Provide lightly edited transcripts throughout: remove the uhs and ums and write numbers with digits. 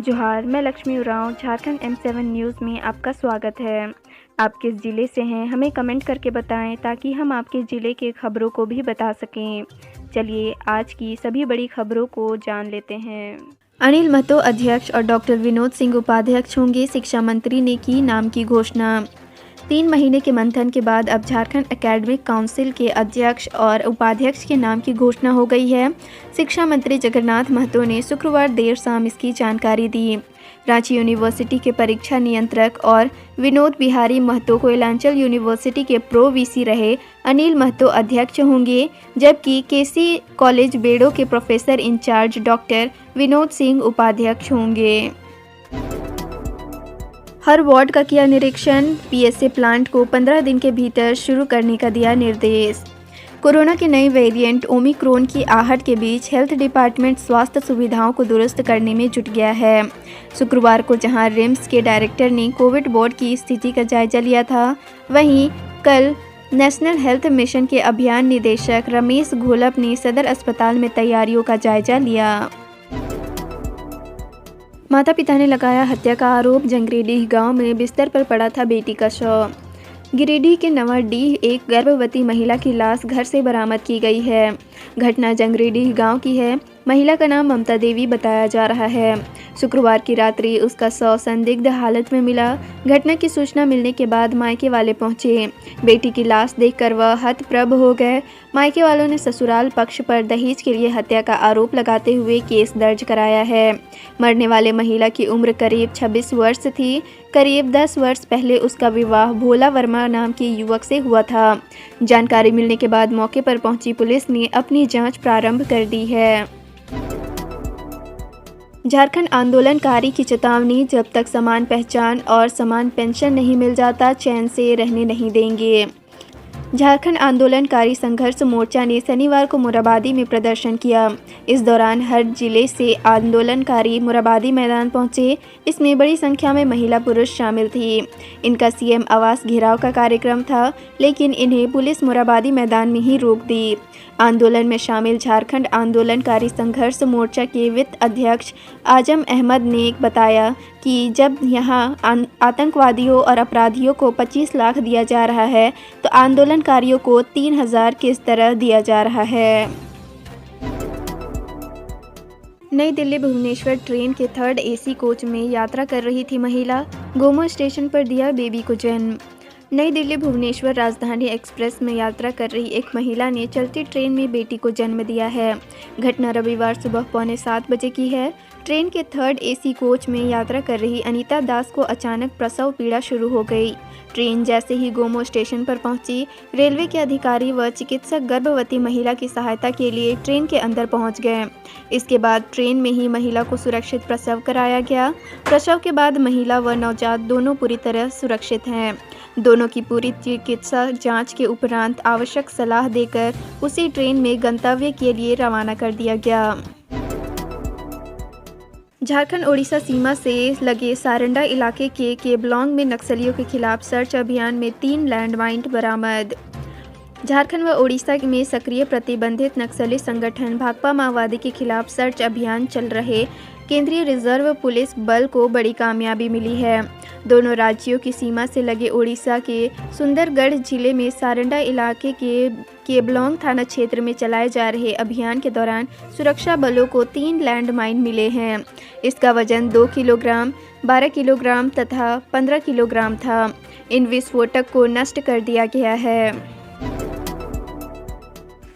जोहार, मैं Lakshmi Oraon Jharkhand M7 news में आपका स्वागत है। आप किस ज़िले से हैं हमें कमेंट करके बताएं ताकि हम आपके ज़िले के खबरों को भी बता सकें। चलिए आज की सभी बड़ी खबरों को जान लेते हैं। अनिल महतो अध्यक्ष और डॉक्टर विनोद सिंह उपाध्यक्ष होंगे, शिक्षा मंत्री ने की नाम की घोषणा। 3 महीने के मंथन के बाद अब झारखंड एकेडमिक काउंसिल के अध्यक्ष और उपाध्यक्ष के नाम की घोषणा हो गई है। शिक्षा मंत्री जगन्नाथ महतो ने शुक्रवार देर शाम इसकी जानकारी दी। रांची यूनिवर्सिटी के परीक्षा नियंत्रक और विनोद बिहारी महतो कोयलांचल यूनिवर्सिटी के प्रो वीसी रहे अनिल महतो अध्यक्ष होंगे, जबकि केसी कॉलेज बेड़ो के professor in-charge doctor Vinod Singh उपाध्यक्ष होंगे। हर वार्ड का किया निरीक्षण, पीएसए प्लांट को 15 दिन के भीतर शुरू करने का दिया निर्देश। कोरोना के नए वेरिएंट ओमिक्रॉन की आहट के बीच हेल्थ डिपार्टमेंट स्वास्थ्य सुविधाओं को दुरुस्त करने में जुट गया है। शुक्रवार को जहां रिम्स के डायरेक्टर ने कोविड वार्ड की स्थिति का जायजा लिया था, वहीं कल नेशनल हेल्थ मिशन के अभियान निदेशक रमेश घोलप ने सदर अस्पताल में तैयारियों का जायजा लिया। माता पिता ने लगाया हत्या का आरोप, जंगरेडीह गांव में बिस्तर पर पड़ा था बेटी का शव। गिरिडीह के नवाडीह एक गर्भवती महिला की लाश घर से बरामद की गई है। घटना जंगरेडीह गांव की है। महिला का नाम ममता देवी बताया जा रहा है। शुक्रवार की रात्रि उसका शव संदिग्ध हालत में मिला। घटना की सूचना मिलने के बाद मायके वाले पहुंचे। बेटी की लाश देखकर वह हतप्रभ हो गए। मायके वालों ने ससुराल पक्ष पर दहेज के लिए हत्या का आरोप लगाते हुए केस दर्ज कराया है। मरने वाले महिला की उम्र करीब 26 वर्ष थी। करीब 10 वर्ष पहले उसका विवाह भोला वर्मा नाम के युवक से हुआ था। जानकारी मिलने के बाद मौके पर पहुंची पुलिस ने अपनी जांच प्रारंभ कर दी है। झारखंड आंदोलनकारी की चेतावनी, जब तक समान पहचान और समान पेंशन नहीं मिल जाता चैन से रहने नहीं देंगे। झारखंड आंदोलनकारी संघर्ष मोर्चा ने शनिवार को मोरहाबादी में प्रदर्शन किया। इस दौरान हर जिले से आंदोलनकारी मोरहाबादी मैदान पहुंचे। इसमें बड़ी संख्या में महिला पुरुष शामिल थी। इनका सीएम आवास घेराव का कार्यक्रम था, लेकिन इन्हें पुलिस मोरहाबादी मैदान में ही रोक दी। आंदोलन में शामिल झारखंड आंदोलनकारी संघर्ष मोर्चा के वित्त अध्यक्ष आजम अहमद ने बताया कि जब यहां आतंकवादियों और अपराधियों को 25 लाख दिया जा रहा है, तो आंदोलनकारियों को 3000 किस तरह दिया जा रहा है। नई दिल्ली भुवनेश्वर ट्रेन के 3rd AC कोच में यात्रा कर रही थी महिला, गोमो स्टेशन पर दिया बेबी को जन्म। नई दिल्ली भुवनेश्वर राजधानी एक्सप्रेस में यात्रा कर रही एक महिला ने चलती ट्रेन में बेटी को जन्म दिया है। घटना रविवार सुबह 6:45 बजे की है। ट्रेन के 3rd AC कोच में यात्रा कर रही अनीता दास को अचानक प्रसव पीड़ा शुरू हो गई। ट्रेन जैसे ही गोमो स्टेशन पर पहुंची, रेलवे के अधिकारी व चिकित्सक गर्भवती महिला की सहायता के लिए ट्रेन के अंदर पहुंच गए। इसके बाद ट्रेन में ही महिला को सुरक्षित प्रसव कराया गया। प्रसव के बाद महिला व नवजात दोनों पूरी तरह सुरक्षित हैं। दोनों की पूरी चिकित्सा जांच के उपरांत आवश्यक सलाह देकर उसी ट्रेन में गंतव्य के लिए रवाना कर दिया गया। झारखंड ओडिशा सीमा से लगे सारंडा इलाके के केबलौंग में नक्सलियों के खिलाफ सर्च अभियान में 3 लैंडमाइन बरामद। झारखंड व ओडिशा में सक्रिय प्रतिबंधित नक्सली संगठन भाकपा माओवादी के खिलाफ सर्च अभियान चल रहे केंद्रीय रिजर्व पुलिस बल को बड़ी कामयाबी मिली है। दोनों राज्यों की सीमा से लगे ओडिशा के सुंदरगढ़ जिले में सारंडा इलाके के केबलौंग थाना क्षेत्र में चलाए जा रहे अभियान के दौरान सुरक्षा बलों को 3 लैंडमाइन मिले हैं। इसका वजन 2 किलोग्राम, 12 किलोग्राम तथा 15 किलोग्राम था। इन विस्फोटक को नष्ट कर दिया गया है।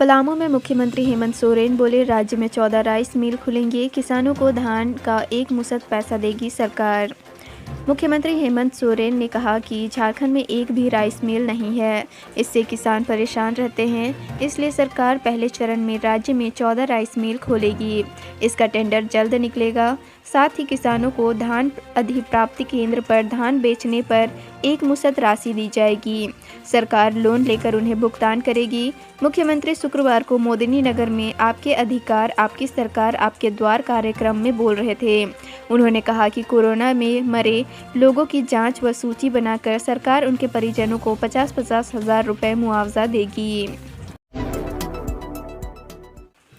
पलामू में मुख्यमंत्री हेमंत सोरेन बोले, राज्य में 14 राइस मिल खुलेंगे, किसानों को धान का एक मुश्त पैसा देगी सरकार। मुख्यमंत्री हेमंत सोरेन ने कहा कि झारखंड में एक भी राइस मिल नहीं है, इससे किसान परेशान रहते हैं। इसलिए सरकार पहले चरण में राज्य में 14 राइस मिल खोलेगी। इसका टेंडर जल्द निकलेगा। साथ ही किसानों को धान अधिप्राप्ति केंद्र पर धान बेचने पर एक मुश्त राशि दी जाएगी। सरकार लोन लेकर उन्हें भुगतान करेगी। मुख्यमंत्री शुक्रवार को मोदिनी नगर में आपके अधिकार आपकी सरकार आपके द्वार कार्यक्रम में बोल रहे थे। उन्होंने कहा कि कोरोना में मरे लोगों की जांच व सूची बनाकर सरकार उनके परिजनों को 50-50 हज़ार रुपये मुआवजा देगी।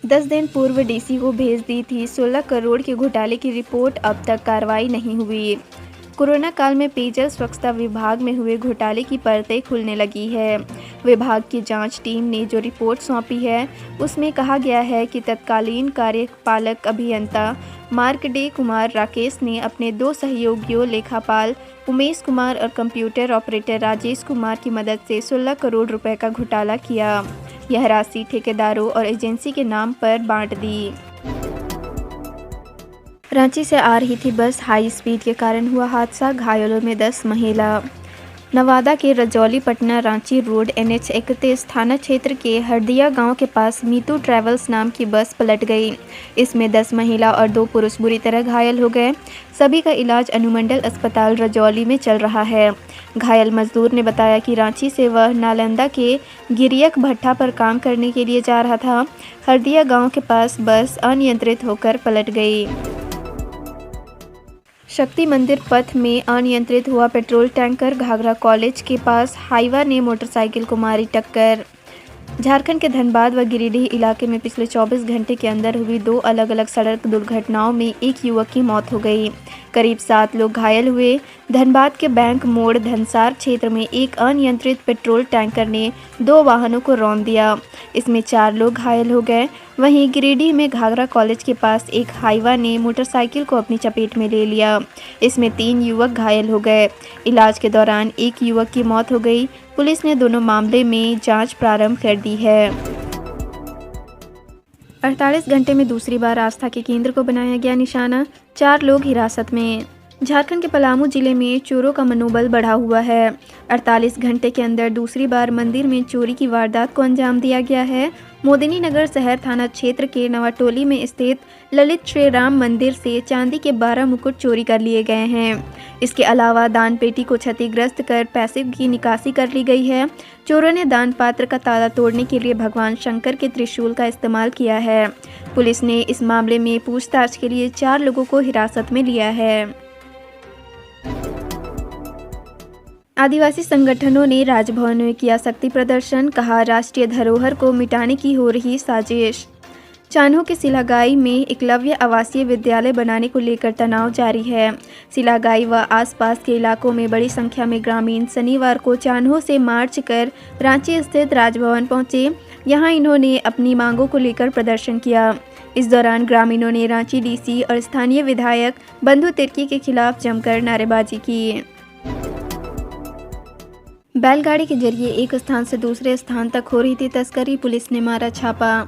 10 दिन पूर्व डीसी को भेज दी थी 16 करोड़ के घोटाले की रिपोर्ट, अब तक कार्रवाई नहीं हुई। कोरोना काल में पेयजल स्वच्छता विभाग में हुए घोटाले की परतें खुलने लगी है। विभाग की जांच टीम ने जो रिपोर्ट सौंपी है उसमें कहा गया है कि तत्कालीन कार्यपालक अभियंता मार्कंडेय कुमार राकेश ने अपने 2 सहयोगियों लेखापाल उमेश कुमार और कंप्यूटर ऑपरेटर राजेश कुमार की मदद से 16 करोड़ रुपए का घोटाला किया। यह राशि ठेकेदारों और एजेंसी के नाम पर बांट दी। रांची से आ रही थी बस, हाई स्पीड के कारण हुआ हादसा, घायलों में 10 महिला। नवादा के रजौली पटना रांची रोड NH 31 थाना क्षेत्र के हरदिया गांव के पास मीतू ट्रैवल्स नाम की बस पलट गई। इसमें 10 महिला और 2 पुरुष बुरी तरह घायल हो गए। सभी का इलाज अनुमंडल अस्पताल रजौली में चल रहा है। घायल मजदूर ने बताया कि रांची से वह नालंदा के गिरियक भट्टा पर काम करने के लिए जा रहा था। हरदिया गाँव के पास बस अनियंत्रित होकर पलट गई। शक्ति मंदिर पथ में अनियंत्रित हुआ पेट्रोल टैंकर, घाघरा कॉलेज के पास हाईवा ने मोटरसाइकिल को मारी टक्कर। झारखंड के धनबाद व गिरिडीह इलाके में पिछले 24 घंटे के अंदर हुई 2 अलग अलग सड़क दुर्घटनाओं में एक युवक की मौत हो गई। करीब 7 लोग घायल हुए। धनबाद के बैंक मोड़ धनसार क्षेत्र में एक अनियंत्रित पेट्रोल टैंकर ने 2 वाहनों को रौंद दिया। इसमें 4 लोग घायल हो गए। वहीं गिरिडीह में घाघरा कॉलेज के पास एक हाईवा ने मोटरसाइकिल को अपनी चपेट में ले लिया। इसमें 3 युवक घायल हो गए। इलाज के दौरान एक युवक की मौत हो गई। पुलिस ने दोनों मामले में जांच प्रारंभ कर दी है। 48 घंटे में दूसरी बार आस्था के केंद्र को बनाया गया निशाना, 4 लोग हिरासत में। झारखंड के पलामू जिले में चोरों का मनोबल बढ़ा हुआ है। 48 घंटे के अंदर दूसरी बार मंदिर में चोरी की वारदात को अंजाम दिया गया है। मोदिनी नगर शहर थाना क्षेत्र के नवाटोली में स्थित ललित श्री राम मंदिर से चांदी के 12 मुकुट चोरी कर लिए गए हैं। इसके अलावा दान पेटी को क्षतिग्रस्त कर पैसे की निकासी कर ली गई है। चोरों ने दान पात्र का ताला तोड़ने के लिए भगवान शंकर के त्रिशूल का इस्तेमाल किया है। पुलिस ने इस मामले में पूछताछ के लिए 4 लोगों को हिरासत में लिया है। आदिवासी संगठनों ने राजभवन में किया शक्ति प्रदर्शन, कहा राष्ट्रीय धरोहर को मिटाने की हो रही साजिश। चान्हो के सिलागाई में एकलव्य आवासीय विद्यालय बनाने को लेकर तनाव जारी है। सिलागाई व आसपास के इलाकों में बड़ी संख्या में ग्रामीण शनिवार को चान्हो से मार्च कर रांची स्थित राजभवन पहुंचे। यहां इन्होंने अपनी मांगों को लेकर प्रदर्शन किया। इस दौरान ग्रामीणों ने रांची डीसी और स्थानीय विधायक बंधु तिर्की के खिलाफ जमकर नारेबाजी की। बैलगाड़ी के जरिए एक स्थान से दूसरे स्थान तक हो रही थी तस्करी, पुलिस ने मारा छापा।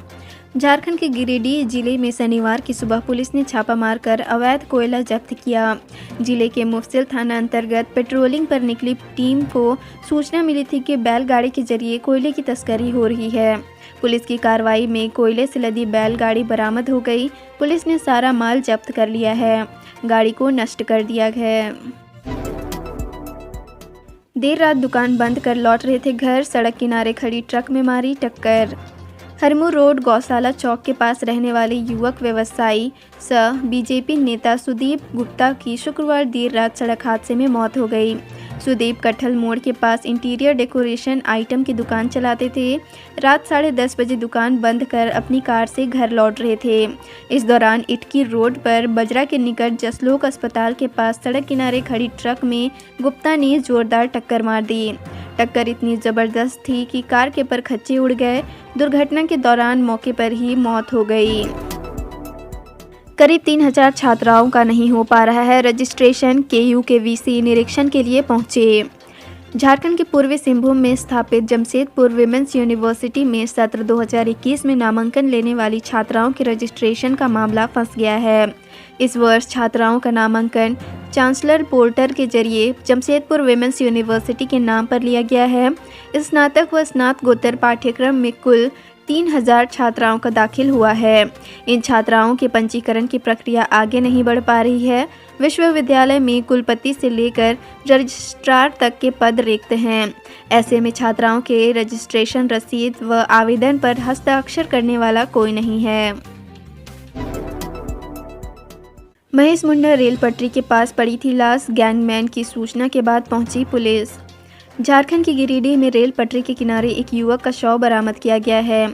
झारखंड के गिरिडीह जिले में शनिवार की सुबह पुलिस ने छापा मारकर अवैध कोयला जब्त किया। जिले के मुफस्सिल थाना अंतर्गत पेट्रोलिंग पर निकली टीम को सूचना मिली थी कि बैलगाड़ी के जरिए कोयले की तस्करी हो रही है। पुलिस की कार्रवाई में कोयले से लदी बैलगाड़ी बरामद हो गई। पुलिस ने सारा माल जब्त कर लिया है। गाड़ी को नष्ट कर दिया है। देर रात दुकान बंद कर लौट रहे थे घर, सड़क किनारे खड़ी ट्रक में मारी टक्कर। हरमू रोड गौशाला चौक के पास रहने वाले युवक व्यवसायी सह बीजेपी नेता सुदीप गुप्ता की शुक्रवार देर रात सड़क हादसे में मौत हो गई। सुदीप कटहल मोड़ के पास इंटीरियर डेकोरेशन आइटम की दुकान चलाते थे। रात 10:30 बजे दुकान बंद कर अपनी कार से घर लौट रहे थे। इस दौरान इटकी रोड पर बजरा के निकट जसलोक अस्पताल के पास सड़क किनारे खड़ी ट्रक में गुप्ता ने जोरदार टक्कर मार दी। टक्कर इतनी ज़बरदस्त थी कि कार के परखच्चे उड़ गए। दुर्घटना के दौरान मौके पर ही मौत हो गई। करीब 3000 छात्राओं का नहीं हो पा रहा है रजिस्ट्रेशन, केयू के वीसी निरीक्षण के लिए पहुंचे। झारखंड के पूर्वी सिंहभूम में स्थापित जमशेदपुर विमेंस यूनिवर्सिटी में सत्र 2021 में नामांकन लेने वाली छात्राओं के रजिस्ट्रेशन का मामला फंस गया है। इस वर्ष छात्राओं का नामांकन चांसलर पोर्टल के जरिए जमशेदपुर विमेंस यूनिवर्सिटी के नाम पर लिया गया है। स्नातक व स्नातकोत्तर पाठ्यक्रम में कुल 3000 छात्राओं का दाखिल हुआ है। इन छात्राओं के पंजीकरण की प्रक्रिया आगे नहीं बढ़ पा रही है। विश्वविद्यालय में कुलपति से लेकर रजिस्ट्रार तक के पद रिक्त हैं। ऐसे में छात्राओं के रजिस्ट्रेशन रसीद व आवेदन पर हस्ताक्षर करने वाला कोई नहीं है। महेश मुंडा रेल पटरी के पास पड़ी थी लाश, गैंगमैन की सूचना के बाद पहुंची पुलिस। झारखंड के गिरिडीह में रेल पटरी के किनारे एक युवक का शव बरामद किया गया है।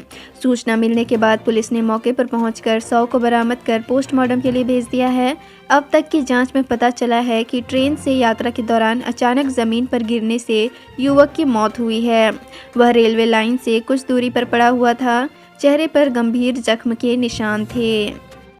सूचना मिलने के बाद पुलिस ने मौके पर पहुंचकर शव को बरामद कर पोस्टमार्टम के लिए भेज दिया है। अब तक की जांच में पता चला है कि ट्रेन से यात्रा के दौरान अचानक जमीन पर गिरने से युवक की मौत हुई है। वह रेलवे लाइन से कुछ दूरी पर पड़ा हुआ था। चेहरे पर गंभीर जख्म के निशान थे।